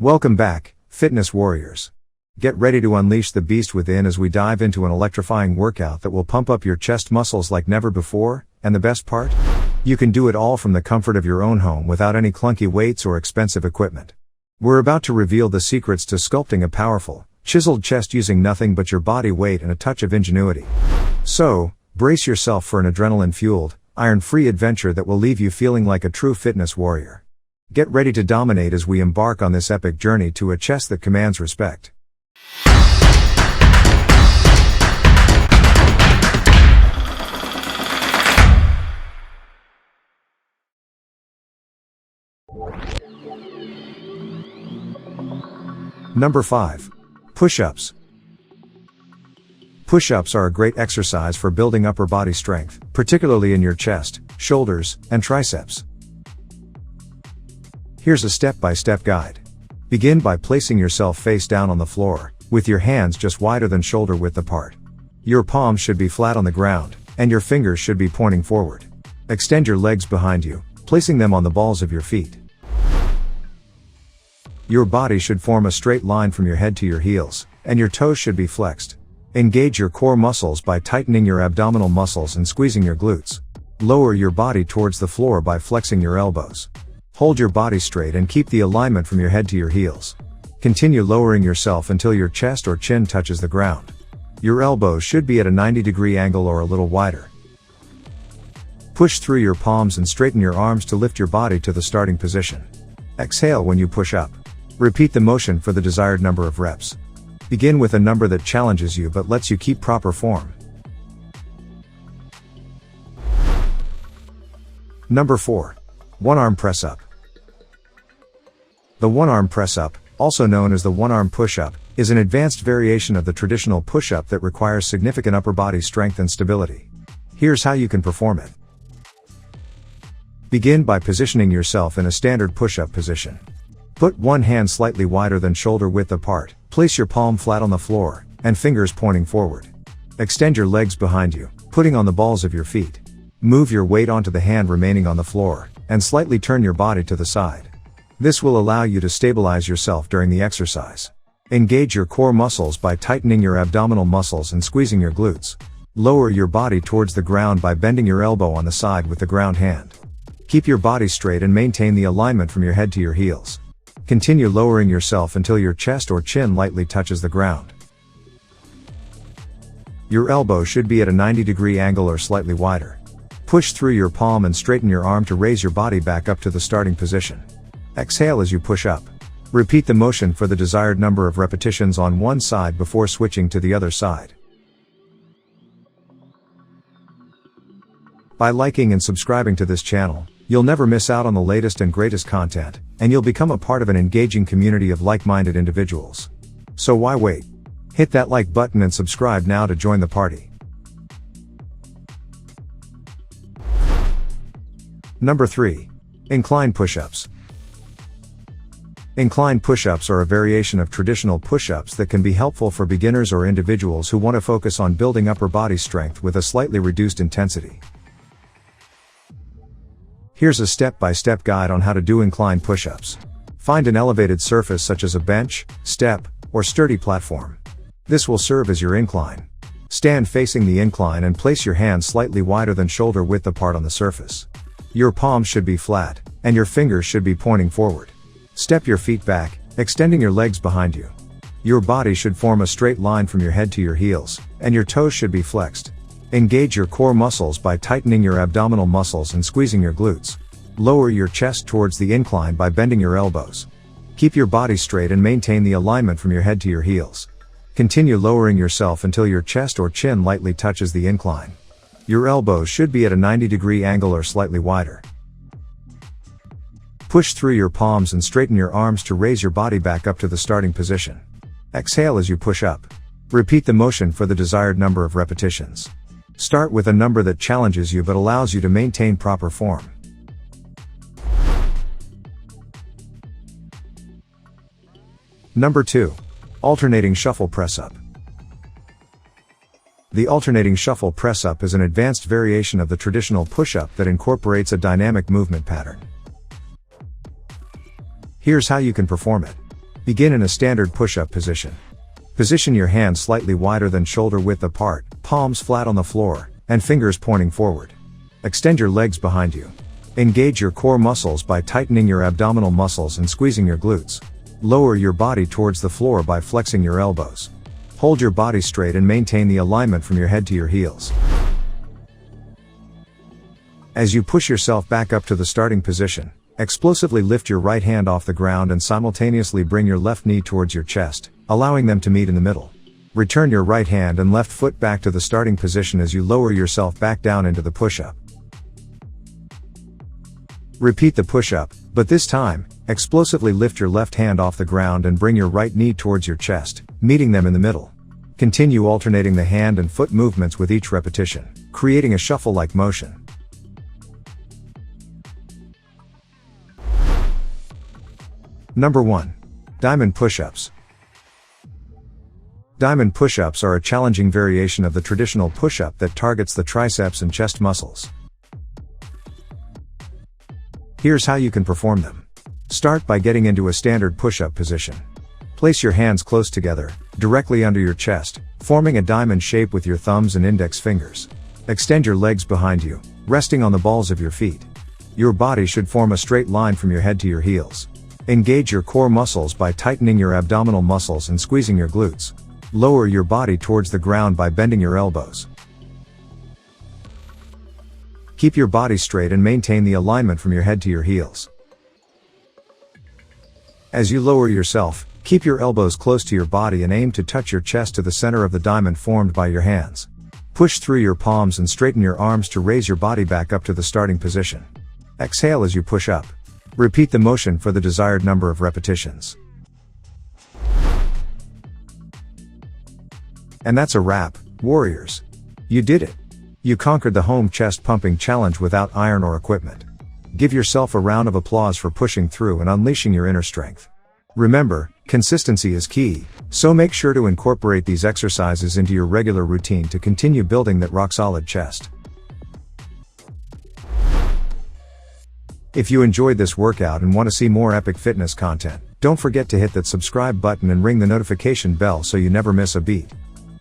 Welcome back, fitness warriors. Get ready to unleash the beast within as we dive into an electrifying workout that will pump up your chest muscles like never before, and the best part? You can do it all from the comfort of your own home without any clunky weights or expensive equipment. We're about to reveal the secrets to sculpting a powerful, chiseled chest using nothing but your body weight and a touch of ingenuity. So, brace yourself for an adrenaline-fueled, iron-free adventure that will leave you feeling like a true fitness warrior. Get ready to dominate as we embark on this epic journey to a chest that commands respect. Number 5. Push-ups. Push-ups are a great exercise for building upper body strength, particularly in your chest, shoulders, and triceps. Here's a step-by-step guide. Begin by placing yourself face down on the floor, with your hands just wider than shoulder width apart. Your palms should be flat on the ground, and your fingers should be pointing forward. Extend your legs behind you, placing them on the balls of your feet. Your body should form a straight line from your head to your heels, and your toes should be flexed. Engage your core muscles by tightening your abdominal muscles and squeezing your glutes. Lower your body towards the floor by flexing your elbows. Hold your body straight and keep the alignment from your head to your heels. Continue lowering yourself until your chest or chin touches the ground. Your elbows should be at a 90-degree angle or a little wider. Push through your palms and straighten your arms to lift your body to the starting position. Exhale when you push up. Repeat the motion for the desired number of reps. Begin with a number that challenges you but lets you keep proper form. Number 4. One-arm press-up. The one-arm press-up, also known as the one-arm push-up, is an advanced variation of the traditional push-up that requires significant upper body strength and stability. Here's how you can perform it. Begin by positioning yourself in a standard push-up position. Put one hand slightly wider than shoulder width apart, place your palm flat on the floor, and fingers pointing forward. Extend your legs behind you, putting on the balls of your feet. Move your weight onto the hand remaining on the floor, and slightly turn your body to the side. This will allow you to stabilize yourself during the exercise. Engage your core muscles by tightening your abdominal muscles and squeezing your glutes. Lower your body towards the ground by bending your elbow on the side with the ground hand. Keep your body straight and maintain the alignment from your head to your heels. Continue lowering yourself until your chest or chin lightly touches the ground. Your elbow should be at a 90-degree angle or slightly wider. Push through your palm and straighten your arm to raise your body back up to the starting position. Exhale as you push up. Repeat the motion for the desired number of repetitions on one side before switching to the other side. By liking and subscribing to this channel, you'll never miss out on the latest and greatest content, and you'll become a part of an engaging community of like-minded individuals. So why wait? Hit that like button and subscribe now to join the party. Number 3. Incline push-ups. Incline push-ups are a variation of traditional push-ups that can be helpful for beginners or individuals who want to focus on building upper body strength with a slightly reduced intensity. Here's a step-by-step guide on how to do incline push-ups. Find an elevated surface such as a bench, step, or sturdy platform. This will serve as your incline. Stand facing the incline and place your hands slightly wider than shoulder width apart on the surface. Your palms should be flat, and your fingers should be pointing forward. Step your feet back, extending your legs behind you. Your body should form a straight line from your head to your heels, and your toes should be flexed. Engage your core muscles by tightening your abdominal muscles and squeezing your glutes. Lower your chest towards the incline by bending your elbows. Keep your body straight and maintain the alignment from your head to your heels. Continue lowering yourself until your chest or chin lightly touches the incline. Your elbows should be at a 90-degree angle or slightly wider. Push through your palms and straighten your arms to raise your body back up to the starting position. Exhale as you push up. Repeat the motion for the desired number of repetitions. Start with a number that challenges you but allows you to maintain proper form. Number 2. Alternating shuffle press-up. The alternating shuffle press-up is an advanced variation of the traditional push-up that incorporates a dynamic movement pattern. Here's how you can perform it. Begin in a standard push-up position. Position your hands slightly wider than shoulder width apart, palms flat on the floor, and fingers pointing forward. Extend your legs behind you. Engage your core muscles by tightening your abdominal muscles and squeezing your glutes. Lower your body towards the floor by flexing your elbows. Hold your body straight and maintain the alignment from your head to your heels. As you push yourself back up to the starting position, explosively lift your right hand off the ground and simultaneously bring your left knee towards your chest, allowing them to meet in the middle. Return your right hand and left foot back to the starting position as you lower yourself back down into the push-up. Repeat the push-up, but this time, explosively lift your left hand off the ground and bring your right knee towards your chest, meeting them in the middle. Continue alternating the hand and foot movements with each repetition, creating a shuffle-like motion. Number 1. Diamond push-ups. Diamond push-ups are a challenging variation of the traditional push-up that targets the triceps and chest muscles. Here's how you can perform them. Start by getting into a standard push-up position. Place your hands close together, directly under your chest, forming a diamond shape with your thumbs and index fingers. Extend your legs behind you, resting on the balls of your feet. Your body should form a straight line from your head to your heels. Engage your core muscles by tightening your abdominal muscles and squeezing your glutes. Lower your body towards the ground by bending your elbows. Keep your body straight and maintain the alignment from your head to your heels. As you lower yourself, keep your elbows close to your body and aim to touch your chest to the center of the diamond formed by your hands. Push through your palms and straighten your arms to raise your body back up to the starting position. Exhale as you push up. Repeat the motion for the desired number of repetitions. And that's a wrap, warriors. You did it. You conquered the home chest pumping challenge without iron or equipment. Give yourself a round of applause for pushing through and unleashing your inner strength. Remember, consistency is key, so make sure to incorporate these exercises into your regular routine to continue building that rock-solid chest. If you enjoyed this workout and want to see more epic fitness content, don't forget to hit that subscribe button and ring the notification bell so you never miss a beat.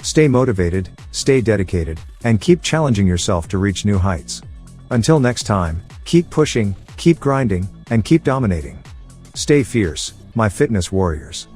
Stay motivated, stay dedicated, and keep challenging yourself to reach new heights. Until next time, keep pushing, keep grinding, and keep dominating. Stay fierce, my fitness warriors.